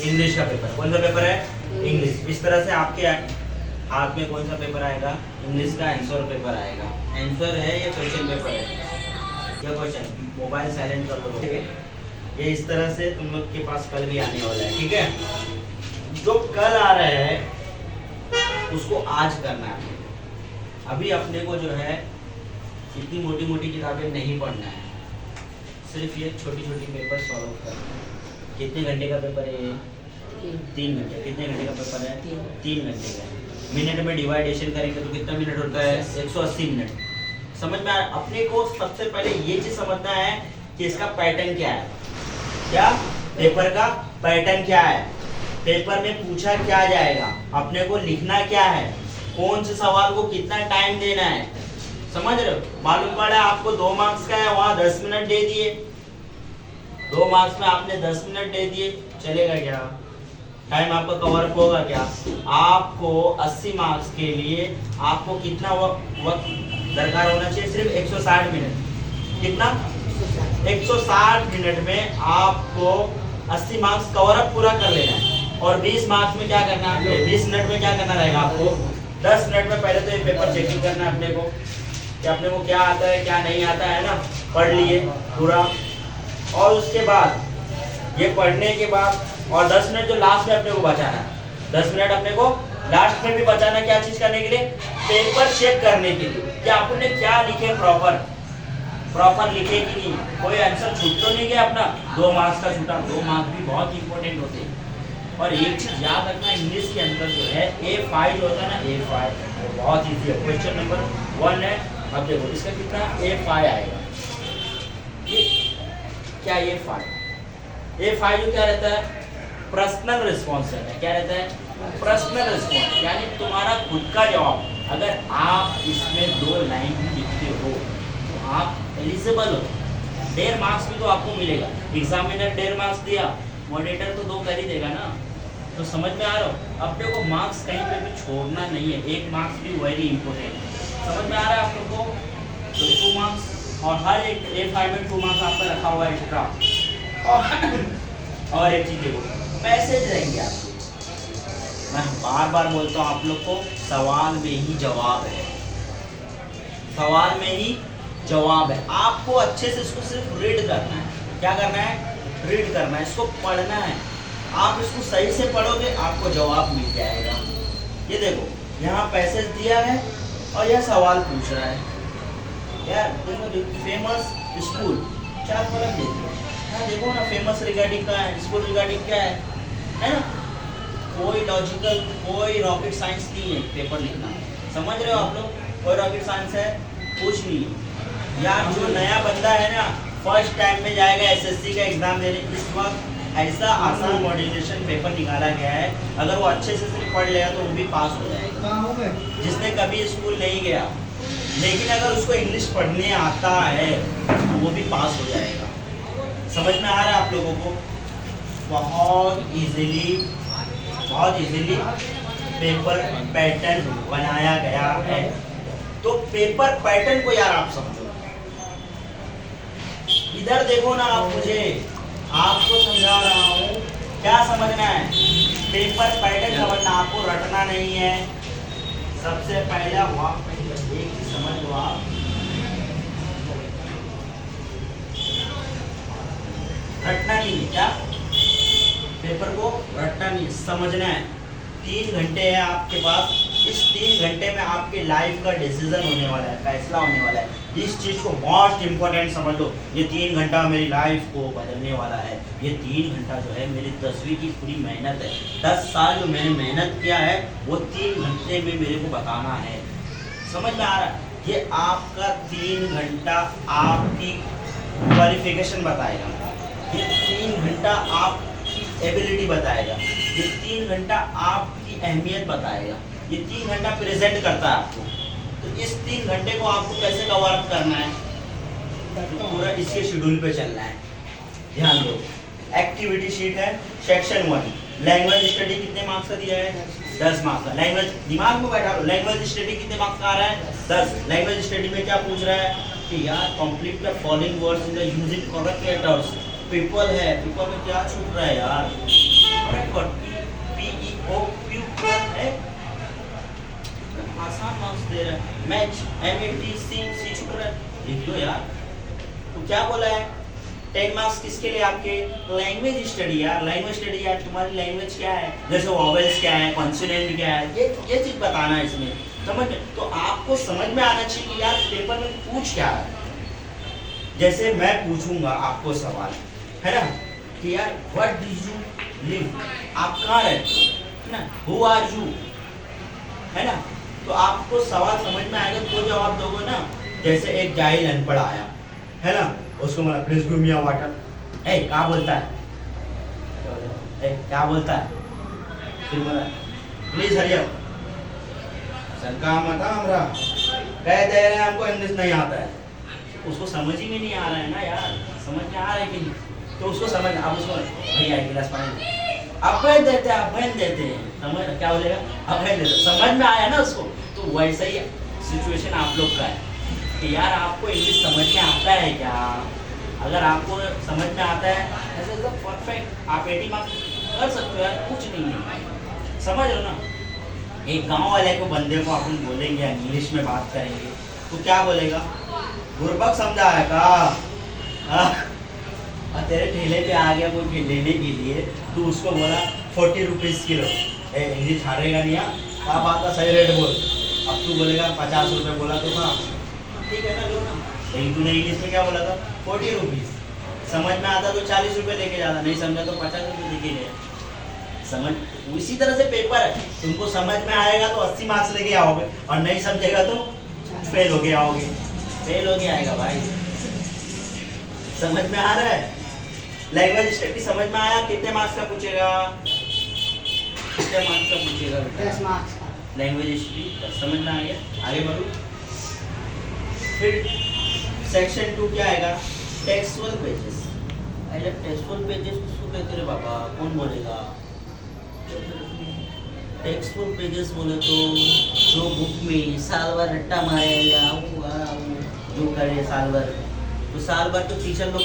English का paper. कौन सा पेपर है? इंग्लिश। इस तरह से आपके हाथ में कौन सा पेपर आएगा? इंग्लिश का आंसर पेपर आएगा। आंसर है या क्वेश्चन पेपर है? क्या क्वेश्चन? मोबाइल साइलेंट कर दो, ठीक है। ये इस तरह से तुम लोग के पास कल भी आने वाला है, ठीक है। जो कल आ रहा है उसको आज करना है। अभी अपने को जो है इतनी मोटी मोटी किताबें नहीं पढ़ना है, सिर्फ ये छोटी छोटी पेपर सॉल्व करना है। कितने घंटे का पेपर है ये? 3 घंटे। कितने घंटे का पेपर है? 3 घंटे का। मिनट में डिवाइडेशन करेंगे तो कितना मिनट होता है? 180 मिनट। समझ में आया? अपने को सबसे पहले ये चीज समझना है कि इसका पैटर्न क्या है। क्या पेपर का पैटर्न क्या है? पेपर में पूछा क्या जाएगा, अपने को लिखना क्या है, कौन से सवाल को कितना टाइम देना है। समझ रहे हो? मालूम पड़ा आपको 2 मार्क्स का है, वहां 10 मिनट दे दिए। 2 मार्क्स में आपने 10 मिनट दे दिए, चलेगा क्या? टाइम आपका कवर अप होगा क्या? आपको 80 मार्क्स के लिए आपको कितना वक्त दरकार होना चाहिए? सिर्फ 160 मिनट। कितना? 160 मिनट में आपको 80 मार्क्स कवर अप पूरा कर लेना है। और 20 मार्क्स में क्या करना है? 20 मिनट में क्या करना रहेगा आपको? 10 मिनट में पहले तो ये पेपर चेकिंग करना है अपने को कि अपने को क्या आता है क्या नहीं आता है ना। पढ़ लिए पूरा, और उसके बाद ये पढ़ने के बाद और 10 मिनट जो लास्ट में अपने को बचाना है, 10 मिनट अपने को लास्ट में भी बचाना, क्या चीज करने के लिए? पेपर चेक करने के लिए कि आपने क्या लिखे, प्रॉपर लिखे कि नहीं, कोई आंसर छूट तो नहीं गया अपना। 2 मार्क्स का छूटा, 2 मार्क्स भी बहुत इंपॉर्टेंट होते हैं। और एक चीज याद रखना, इंग्लिश के अंदर जो है A5 जो होता है ना, A5 वो बहुत इजी है। क्वेश्चन नंबर 1 है, अब देखो इसका कितना A5 आएगा। ये क्या A5 जो क्या रहता है? पर्सनल रिस्पॉन्स रहता है। क्या रहता है? पर्सनल रिस्पॉन्स, यानी तुम्हारा खुद का जवाब। अगर आप इसमें 2 लाइन भी लिखते हो तो आप एलिजिबल हो। 1.5 मार्क्स भी तो आपको मिलेगा। एग्जामिनर 1.5 मार्क्स दिया, मॉनिटर तो 2 कर ही देगा ना। तो समझ में आ रहा हो? अपने को मार्क्स कहीं पे भी छोड़ना नहीं है। 1 मार्क्स भी वेरी इंपॉर्टेंट। समझ में आ रहा है आप लोगों को? तो 2 मार्क्स, और हर एक A5 में 2 मार्क्स आपका रखा हुआ है एक्स्ट्रा। और एक चीज देखो, मैसेज रहेंगे आपको। मैं बार बार बोलता हूँ आप लोग को, सवाल में ही जवाब है। सवाल में ही जवाब है। आपको अच्छे से इसको सिर्फ रीड करना है। क्या करना है? रीड करना है, इसको पढ़ना है। आप इसको सही से पढ़ोगे, आपको जवाब मिल जाएगा। ये देखो, यहाँ पैसेज दिया है और यह सवाल पूछ रहा है। यार देखो, फेमस स्कूल, 4 कॉलम देखो। हाँ देखो ना, फेमस रिगार्डिंग का है, स्कूल रिगार्डिंग क्या है ना। कोई लॉजिकल, कोई रॉकेट साइंस नहीं है पेपर लिखना। समझ रहे हो आप लोग? कोई रॉकेट साइंस है? कुछ नहीं है। यार जो नया बंदा है ना, फर्स्ट टाइम में जाएगा SSC का एग्जाम देने, इस वक्त ऐसा आसान मॉड्यूलेशन पेपर निकाला गया है, अगर वो अच्छे से सिर्फ पढ़ लेगा तो वो भी पास हो जाएगा। जिसने कभी स्कूल नहीं गया, लेकिन अगर उसको इंग्लिश पढ़ने आता है तो वो भी पास हो जाएगा। समझ में आ रहा है आप लोगों को? बहुत इजीली पेपर पैटर्न बनाया गया है। तो पेपर पैटर्न को यार आप समझो। इधर देखो ना, आप मुझे आपको समझा रहा हूँ, क्या समझना है? पेपर पैटर्न समझना, आपको रटना नहीं है। सबसे पहला एक ही समझ लो आप, रटना नहीं है। क्या? पेपर को रटना नहीं, समझना है। 3 घंटे है आपके पास। इस 3 घंटे में आपके लाइफ का डिसीजन होने वाला है, फैसला होने वाला है। इस चीज को मोस्ट इंपॉर्टेंट समझ लो। ये 3 घंटा मेरी लाइफ को बदलने वाला है। ये 3 घंटा जो है मेरी 10वीं की पूरी मेहनत है। 10 साल जो मैंने मेहनत किया है वो 3 घंटे में मेरे को बताना है। समझ में आ रहा है? ये आपका 3 घंटा आपकी क्वालिफिकेशन बताएगा। ये 3 घंटा आपकी एबिलिटी बताएगा। ये 3 घंटा आपकी अहमियत बताएगा। ये 3 घंटा प्रेजेंट करता है आपको। तो इस 3 घंटे को आपको कैसे कवर अप करना है? तो पूरा इसके शेड्यूल पे चलना है। ध्यान दो, एक्टिविटी शीट है, सेक्शन 1 लैंग्वेज स्टडी कितने मार्क्स का दिया है? 10 मार्क्स का। लैंग्वेज दिमाग में बैठा लो, लैंग्वेज स्टडी कितने मार्क्स का आ रहा है? 10। लैंग्वेज स्टडी में क्या पूछ रहा है कि यार complete the following words in the using correct letters. People है, पीपल में क्या छूट रहा है यार? रेकॉर्ड PEO है, आसान मार्क्स दे रहा है। मैच MATC लिख लो यार। तो क्या बोला है, 10 मार्क्स किसके लिए आपके, लैंग्वेज स्टडी यार। लैंग्वेज स्टडी यार, तुम्हारी लैंग्वेज क्या है, जैसे वॉवेल्स क्या है, कॉन्सोनेंट क्या है, ये चीज बताना है इसमें, समझ में। तो आपको समझ में आना चाहिए कि यार पेपर में पूछ क्या है। जैसे मैं पूछूंगा आपको सवाल, है ना, कि यार व्हाट डू यू लिव, आप कहाँ रहते हो, है ना, हु आर यू, है ना। तो आपको सवाल समझ में आएगा तो जवाब दोगे ना। जैसे एक जाहिल अनपढ़ आया, है ना, उसको बोला please give me a water, ए क्या बोलता है, क्या बोलता है, फिर बोला प्लीज हरी अप, सर काम आता हमरा, कह दे रहे हैं हमको इंग्लिश नहीं आता है। उसको समझ ही में नहीं आ रहा है ना यार, समझ में आ रहा है कि नहीं, तो उसको समझ, अब उसको भैया एक गिलास पानी, अभय देते हैं, समझ क्या बोलेगा, अभय देते, समझ में आया ना उसको। तो वैसा ही सिचुएशन आप लोग का है कि यार आपको इंग्लिश समझ में आता है क्या। अगर आपको समझ में आता है ऐसे तो परफेक्ट, आप 80 मार्क्स कर सकते हो यार, कुछ नहीं है, समझ लो ना। एक गांव वाले को बंदे को अपन बोलेंगे, इंग्लिश में बात करेंगे, तो क्या बोलेगा, गुरबक समझा है का, तेरे ठेले पे आ गया कोई लेने के लिए, तू उसको बोला 40 रुपीज़ किलो, इंग्लिश हारेगा नहीं, क्या बात का सही रेट बोल। अब तू बोलेगा 50 रुपये, बोला तो हाँ ठीक है ना, लो ना। लेकिन तूने इंग्लिश में क्या बोला था, 40 रुपीज़। समझ में आता तो 40 रुपये लेके जाता, नहीं समझा तो 50 रुपये लेके ले। समझ, उसी तरह से पेपर है, तुमको समझ में आएगा तो 80 मार्क्स लेके आओगे, और नहीं समझेगा तो फेल हो के आओगे, फेल हो के आएगा भाई। समझ में आ रहा है। लैंग्वेज स्टडी समझ में आया, कितने मार्क्स का पूछेगा, कितने मार्क्स का पूछेगा, 10 मार्क्स का। लैंग्वेज स्टडी समझ में आ गया, आगे बढ़ो। फिर सेक्शन 2 क्या आएगा, टेक्सुअल पेजेस। अरे टेक्सुअल पेजेस किसको कहते रे बाबा, कौन बोलेगा। टेक्सुअल पेजेस बोले तो जो बुक में साल भर रट्टा मारेगा, जो करे साल भर, तो साल भर तो टीचर लोग